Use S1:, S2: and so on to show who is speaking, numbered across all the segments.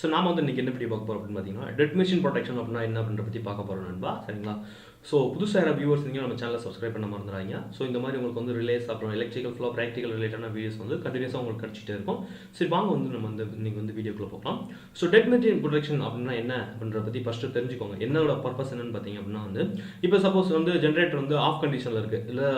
S1: So நாம வந்து இன்றைக்கி என்ன பற்றி பார்க்க போகிறோம் அப்படின்னு பார்த்தீங்கன்னா டெட் மிஷின் ப்ரொடெக்ஷன் அப்படின்னா என்ன அப்படின்ற பற்றி பார்க்க போகிறோம் நண்பா. சரிங்களா? ஸோ புதுசாக யாராவது வியூவர்ஸ் நீங்கள் நம்ம சேனலை சப்ஸ்கிரைப் பண்ண மறந்துடாங்க. ஸோ இந்த மாதிரி உங்களுக்கு வந்து ரிலேஸ் அப்புறம் எலக்ட்ரிக்கல் ஃப்ளோ ப்ராக்டிக்கல் ரிலேட்டான வீடியோஸ் வந்து கண்டினியூஸாக உங்களுக்கு கிடச்சிட்டே இருக்கும். சரி வாங்க வந்து நம்ம வந்து இன்றைக்கி வந்து வீடியோக்குள்ளே போகலாம். ஸோ டெட் மிஷின் ப்ரொடெக்ஷன் அப்படின்னா என்ன அப்படின்ற பற்றி ஃபஸ்ட்டு தெரிஞ்சுக்கோங்க. என்னோட பர்பஸ் என்னன்னு பார்த்தீங்க அப்படின்னா வந்து இப்போ சப்போஸ் வந்து ஜென்ரேட்டர் வந்து ஆஃப் கண்டிஷனில் இருக்குது, இல்லை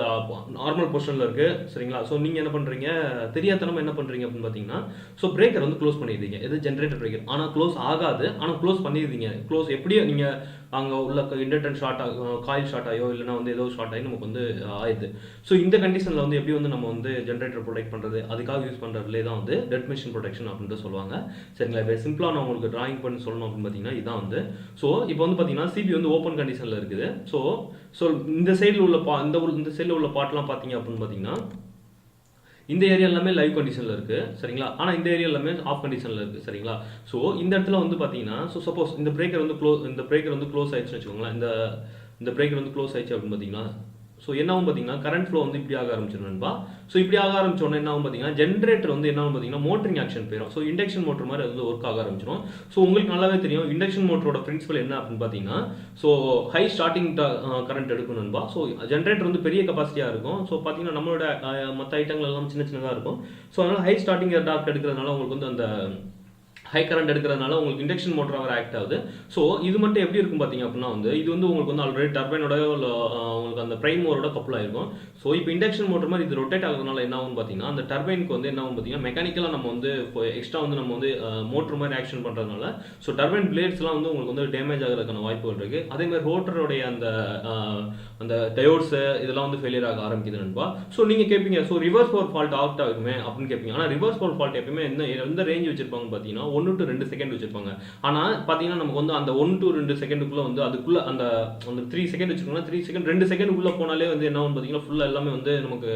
S1: நார்மல் பொசிஷனில் இருக்குது. சரிங்களா? ஸோ நீங்கள் என்ன பண்ணுறீங்க, தெரியாதனமாக என்ன பண்ணுறீங்க அப்படின்னு பார்த்தீங்கன்னா ஸோ பிரேக்கர் வந்து க்ளோஸ் பண்ணிடுறீங்க. எது ஜென்ரேட்டர் பிரேக்கர், ஆனால் க்ளோஸ் ஆகாது, ஆனால் க்ளோஸ் பண்ணிடுறீங்க. க்ளோஸ் எப்படியோ நீங்கள் அங்கே உள்ள இண்டக்டன் ஷார்ட் காயில் ஷார்ட் ஆகியோ இல்லைனா வந்து ஏதோ ஷார்ட் ஆகி நமக்கு வந்து ஆயிடுது. ஸோ இந்த கண்டிஷனில் வந்து எப்படி வந்து நம்ம வந்து ஜென்ரேட்டர் ப்ரொடெக்ட் பண்ணுறது, அதுக்காக யூஸ் பண்ணுறதுலே தான் வந்து டெட் மிஷின் ப்ரொடெக்ஷன் அப்படின்ட்டு சொல்லுவாங்க. சரிங்களா? இப்போ சிம்பிளாக நான் உங்களுக்கு டிராயிங் பண்ணி சொல்லணும் அப்படின்னு பார்த்தீங்கன்னா இதான் வந்து ஸோ இப்போ வந்து பார்த்தீங்கன்னா சிபி வந்து ஓப்பன் கண்டிஷனில் இருக்குது. ஸோ இந்த சைடில் உள்ள இந்த சைடில் உள்ள பார்ட்லாம் பார்த்தீங்க அப்படின்னு பார்த்தீங்கன்னா இந்த ஏரியா எல்லாமே லைவ் கண்டிஷனில் இருக்குது. சரிங்களா? ஆனால் இந்த ஏரியா எல்லாமே ஆஃப் கண்டிஷனில் இருக்குது. சரிங்களா? ஸோ இந்த இடத்துல வந்து பார்த்தீங்கன்னா ஸோ சப்போஸ் இந்த பிரேக்கர் வந்து க்ளோஸ் ஆயிடுச்சுன்னு வச்சுக்கோங்களேன். இந்த பிரேக்கர் வந்து க்ளோஸ் ஆயிடுச்சு அப்படின்னு பார்த்தீங்கன்னா ஸோ என்ன ஆகும் பார்த்தீங்கன்னா கரண்ட் ஃப்ளோ வந்து இப்படி ஆக ஆரம்பிச்சிடும். ஸோ இப்படி ஆக ஆரம்பிச்சோன்னா என்ன ஆகும் பார்த்தீங்கன்னா ஜென்ரேட்டர் வந்து என்ன ஆகும் பார்த்தீங்கன்னா மோட்டரிங் ஆக்ஷன் போயிடும். ஸோ இண்டக்ஷன் மோட்டர் மாதிரி அது வந்து ஒர்க் ஆக ஆரம்பிச்சிடும். ஸோ உங்களுக்கு நல்லாவே தெரியும் இண்டக்ஷன் மோட்டரோட பிரின்சிபல் என்ன அப்படின்னு பார்த்தீங்கன்னா ஸோ ஹை ஸ்டார்டிங் கரண்ட் எடுக்கணும்பா. ஸோ ஜென்ரேட்டர் வந்து பெரிய கெப்பாசிட்டியாக இருக்கும். ஸோ பார்த்தீங்கன்னா நம்மளோட மற்ற ஐட்டங்கள் எல்லாம் சின்ன சின்னதாக இருக்கும். ஸோ அதனால் ஹை ஸ்டார்டிங் டார்க் எடுக்கிறதுனால உங்களுக்கு வந்து அந்த ஹை கரண்ட் எடுக்கிறதுனால உங்களுக்கு இண்டக்ஷன் மோட்டர் அவர் ஆக்ட் ஆகுது. ஸோ இது மட்டும் எப்படி இருக்கும் பார்த்தீங்க அப்படின்னா வந்து இது வந்து உங்களுக்கு வந்து ஆல்ரெடி டர்பைனோட உங்களுக்கு அந்த பிரைம் மோரோட கப்பல் ஆயிருக்கும். ஸோ இப்போ இண்டக்ஷன் மோட்டர் மாதிரி இது ரொட்டேட் ஆகுறதுனால என்ன ஆகும் பார்த்தீங்கன்னா அந்த டர்பைனுக்கு வந்து என்ன ஆகும் பார்த்தீங்கன்னா மெக்கானிக்கலாக நம்ம வந்து எக்ஸ்ட்ரா வந்து நம்ம வந்து மோட்டர் மாதிரி ஆக்ஷன் பண்ணுறதுனால ஸோ டர்பைன் பிளேட்ஸ்லாம் வந்து உங்களுக்கு வந்து டேமேஜ் ஆகிறதுக்கான வாய்ப்புகள் இருக்குது. அதேமாதிரி ரோட்டருடைய அந்த டயோட்ஸ் இதெல்லாம் வந்து ஃபெயிலியர் ஆக ஆரம்பிக்குது நண்பா. ஸோ நீங்கள் கேட்பீங்க ஸோ ரிவர்ஸ் பவர் ஃபால்ட் ஆஃப்ட் ஆகுமே அப்படின்னு கேட்பீங்க. ஆனால் ரிவர்ஸ் பவர் ஃபால்ட் எப்பவுமே எந்த ரேஞ்ச் வச்சிருப்பாங்க பார்த்தீங்கன்னா 1 to 2 செகண்ட் வச்சிருப்பாங்க. ஆனால் பார்த்தீங்கன்னா நமக்கு வந்து அந்த 1 to 2 செகண்டுக்குள்ள வந்து அதுக்குள்ள அந்த 3 செகண்ட் வச்சிருக்கோம்னா 3 செகண்ட் 2 செகண்டுக்குள்ள போனாலே வந்து என்ன ஆகும் பார்த்தீங்கன்னா ஃபுல்லாக எல்லாமே வந்து நமக்கு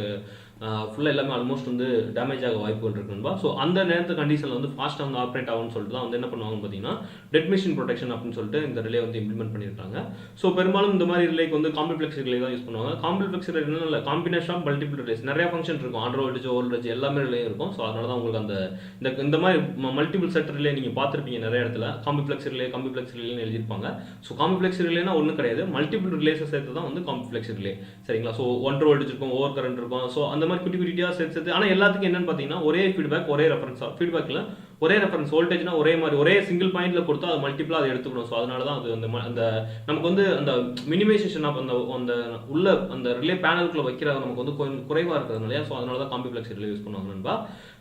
S1: ஃபுல்லாக எல்லாமே ஆல்மோஸ்ட் வந்து டேமேஜ் ஆக வாய்ப்புகள் இருக்குன்பா. ஸோ அந்த நேரத்து கண்டிஷனில் வந்து ஃபாஸ்ட்டாக வந்து ஆப்ரேட் ஆகும்னு சொல்லிட்டு தான் வந்து என்ன பண்ணுவாங்கன்னு பார்த்தீங்கன்னா டெட் மிஷின் ப்ரொடெக்ஷன் அப்படின்னு சொல்லிட்டு இந்த ரிலே வந்து இம்ப்ளிமெண்ட் பண்ணியிருக்காங்க. ஸோ பெரும்பாலும் இந்த மாதிரி ரிலேக்கு வந்து காம்ப்ளெக்ஸ் ரிலே தான் யூஸ் பண்ணுவாங்க. காம்ப்ளெக்ஸ் ரிலே என்ன இல்லை காம்பினேஷன் ஆஃப் மல்டிபிள் ரிலேஸ் நிறைய ஃபங்க்ஷன் இருக்கும். அண்டர் வோல்டேஜ் ஓவர் வோல்டேஜ் எல்லாமே ரிலே இருக்கும். ஸோ அதனால தான் உங்களுக்கு அந்த இந்த மாதிரி மல்டிபிள் செட் ரிலே நீங்கள் பார்த்துருப்பீங்க நிறைய இடத்துல காம்ப்ளெக்ஸ் ரிலேன்னு எழுதியிருப்பாங்க. ஸோ காம்ப்ளெக்ஸ் ரிலேனா ஒன்றும் கிடையாது, மல்டிபிள் ரிலேஸை சேர்த்து தான் வந்து காம்ப்ளெக்ஸ் ரிலே. சரிங்களா? ஸோ அண்டர் வோல்டேஜ் இருக்கும், ஓவர் கரண்ட் இருக்கும். ஸோ அந்த மாதிரி குட்டி குட்டியாக சேர்த்து ஆனால் எல்லாத்துக்கும் என்னன்னு பார்த்தீங்கன்னா ஒரே ஃபீட்பேக் ஒரே ரெஃபரன்ஸ் ஃபீட்பேக்கில் ஒரே ரெஃபரன்ஸ் வோல்டேஜ்னா ஒரே மாதிரி ஒரே சிங்கிள் பாயிண்ட்ல கொடுத்தா அது மல்டிபிளா அதை எடுத்துக்கணும். ஸோ அதனால தான் அது அந்த நமக்கு வந்து அந்த மினிமைசேஷன் ஆஃப் அந்த உள்ள அந்த ரிலே பேனலுக்குள்ள வைக்கிற நமக்கு வந்து கொஞ்சம் குறைவாக இருக்கிறதுனால ஸோ அதனால தான் காம்ப்ளெக்ஸ் ரிலே யூஸ் பண்ணுவாங்கன்பா.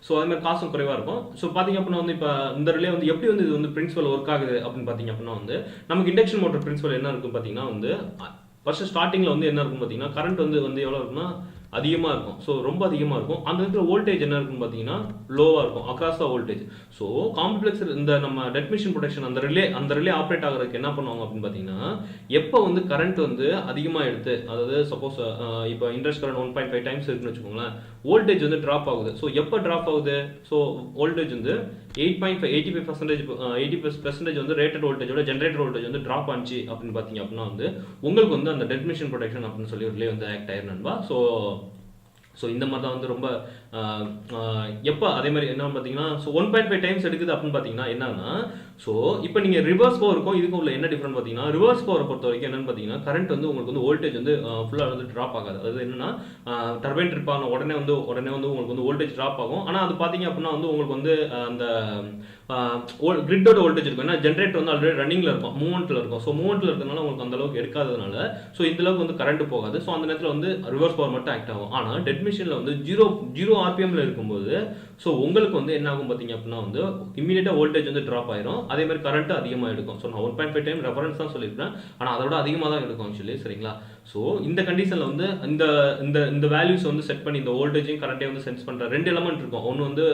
S1: ஸோ அது மாதிரி காசும் குறைவாக இருக்கும். ஸோ பார்த்தீங்க அப்படின்னா வந்து இப்போ இந்த ரிலே வந்து எப்படி வந்து இது வந்து பிரின்சிபல் ஒர்க் ஆகுது அப்படின்னு பார்த்தீங்க அப்படின்னா வந்து நமக்கு இண்டக்ஷன் மோட்டர் பிரின்சிபல் என்ன இருக்கும் பார்த்தீங்கன்னா வந்து ஃபர்ஸ்ட் ஸ்டார்டிங்கில் வந்து என்ன இருக்கும் பார்த்தீங்கன்னா கரண்ட் வந்து எவ்வளோ இருக்குன்னா அதிகமாக இருக்கும். ஸோ ரொம்ப அதிகமாக இருக்கும். அந்த இடத்துல வோல்டேஜ் என்ன இருக்குன்னு பார்த்தீங்கன்னா லோவாக இருக்கும், across the voltage. So complex இந்த நம்ம டெட் மிஷின் ப்ரொடெக்ஷன் அந்த ரிலே ஆப்ரேட் ஆகிறதுக்கு என்ன பண்ணுவாங்க அப்படின்னு பார்த்தீங்கன்னா எப்போ வந்து கரண்ட் வந்து அதிகமாக எடுத்து அதாவது சப்போஸ் இப்போ இன்ட்ரெஸ்ட் கரண்ட் 1.5 டைம்ஸ் இருக்குன்னு வச்சுக்கோங்களேன், வோல்டேஜ் வந்து ட்ராப் ஆகுது. ஸோ எப்போ ட்ராப் ஆகுது, ஸோ வோல்டேஜ் வந்து 85% வந்து ரேட்டட் வோல்டேஜோட ஜென்ரேட்டர் வோல்டேஜ் வந்து ட்ராப் ஆச்சு அப்படின்னு பார்த்தீங்க அப்படின்னா வந்து உங்களுக்கு வந்து அந்த டெட் மிஷின் ப்ரொடெக்ஷன் அப்படின்னு சொல்லி ரிலே வந்து ஆக்ட் ஆயிருந்தா. ஸோ இந்த மாதிரி தான் வந்து ரொம்ப எப்போ அதே மாதிரி என்ன பார்த்தீங்கன்னா ஸோ 1.5 டைம்ஸ் எடுக்குது அப்படின்னு பார்த்தீங்கன்னா என்னன்னா ஸோ இப்போ நீங்கள் ரிவர்ஸ் பவர் இருக்கும் இதுக்கும் உள்ள என்ன டிஃப்ரெண்ட் பார்த்தீங்கன்னா ரிவர்ஸ் பவரை பொறுத்த வரைக்கும் என்னன்னு பார்த்தீங்கன்னா கரண்ட் வந்து உங்களுக்கு வந்து வோல்டேஜ் வந்து ஃபுல்லாக வந்து ட்ராப் ஆகாது. அதாவது என்னன்னா டர்பைன் ட்ரிப் ஆகும் உடனே வந்து உங்களுக்கு வந்து வோல்டேஜ் ட்ராப் ஆகும். ஆனால் அது பார்த்தீங்க அப்படின்னா வந்து உங்களுக்கு வந்து அந்த கிரிட்டோட வோல்டேஜ் இருக்கும். ஏன்னா ஜென்ரேட்டர் வந்து ஆல்ரெடி ரன்னிங்ல இருக்கும், மூவ்மெண்ட்ல இருக்கும். ஸோ மூவ்மெண்ட்ல இருக்கிறதுனால உங்களுக்கு அந்த அளவுக்கு எடுக்காததுனால ஸோ இந்த அளவுக்கு வந்து கரண்ட் போகாது. ஸோ அந்த நேரத்தில் வந்து ரிவர்ஸ் பவர் மட்டும் ஆக்ட் ஆகும். ஆனால் டெட் மிஷினில் வந்து 0 RPMல இருக்கும்போது ஸோ உங்களுக்கு வந்து என்ன ஆகும் பார்த்தீங்க அப்படின்னா வந்து இமீடியட்டாக வோல்டேஜ் வந்து ட்ராப் ஆயிரும். அதே மாதிரி கரண்ட் அதிகமாக எடுக்கும். ஸோ நான் 1.5 டைம் ரெஃபரன்ஸ் தான் சொல்லியிருக்கேன், ஆனால் அதோட அதிகமாக தான் எடுக்கும் ஆக்சுவலி. சரிங்களா? ஸோ இந்த கண்டிஷனில் வந்து இந்த வேல்யூஸ் வந்து செட் பண்ணி இந்த வோல்டேஜையும் கரண்ட்டே வந்து சென்ஸ் பண்ணுற 2 எலமெண்ட் இருக்கும். ஒன்று வந்து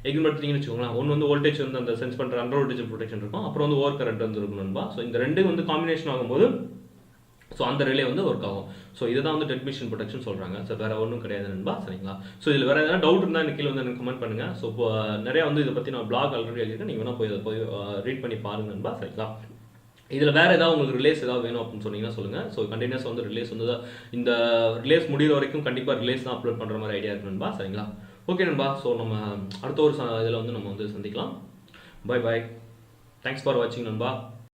S1: எக்ஸாம்பிள் எடுத்தீங்கன்னு வச்சுக்கோங்களேன், ஒன்று வந்து வோல்டேஜ் வந்து அந்த சென்ஸ் பண்ணுற அண்டர் வோல்டேஜ் ப்ரொடெக்ஷன் இருக்கும், அப்புறம் வந்து ஓவர் கரண்ட் வந்து இருக்கணும்பா. ஸோ இந்த ரெண்டும் வந்து காம்பினேஷன் ஆகும்போது ஸோ அந்த ரிலே வந்து ஒர்க் ஆகும். ஸோ இதுதான் வந்து டெட் மிஷின் ப்ரொடெக்ஷன் சொல்கிறாங்க. ஸோ வேறு ஒன்றும் கிடையாது நண்பா. சரிங்களா? ஸோ இதில் வேறு எதாவது டவுட் இருந்தால் எனக்கு கீழே வந்து எனக்கு கமெண்ட் பண்ணுங்கள். ஸோ இப்போ நிறையா வந்து இதை பற்றி நான் பிளாக் ஆல்ரெடி எழுதியிருக்கேன், நீங்கள் வேணால் போய் ரீட் பண்ணி பாருங்க நண்பா. சரிங்களா? இதில் வேறு ஏதாவது உங்களுக்கு ரிலேஸ் ஏதாவது வேணும் அப்படின்னு சொன்னீங்கன்னா சொல்லுங்கள். ஸோ கண்டினியூஸ் வந்து ரிலேஸ் வந்து இந்த ரிலேஸ் முடிகிற வரைக்கும் கண்டிப்பாக ரிலேஸ் தான் அப்லோட் பண்ணுற மாதிரி ஐடியா இருக்கு நண்பா. சரிங்களா? ஓகே நண்பா. ஸோ நம்ம அடுத்த ஒரு இதில் வந்து நம்ம வந்து சந்திக்கலாம். Bye bye. தேங்க்ஸ் ஃபார் வாட்சிங் நண்பா.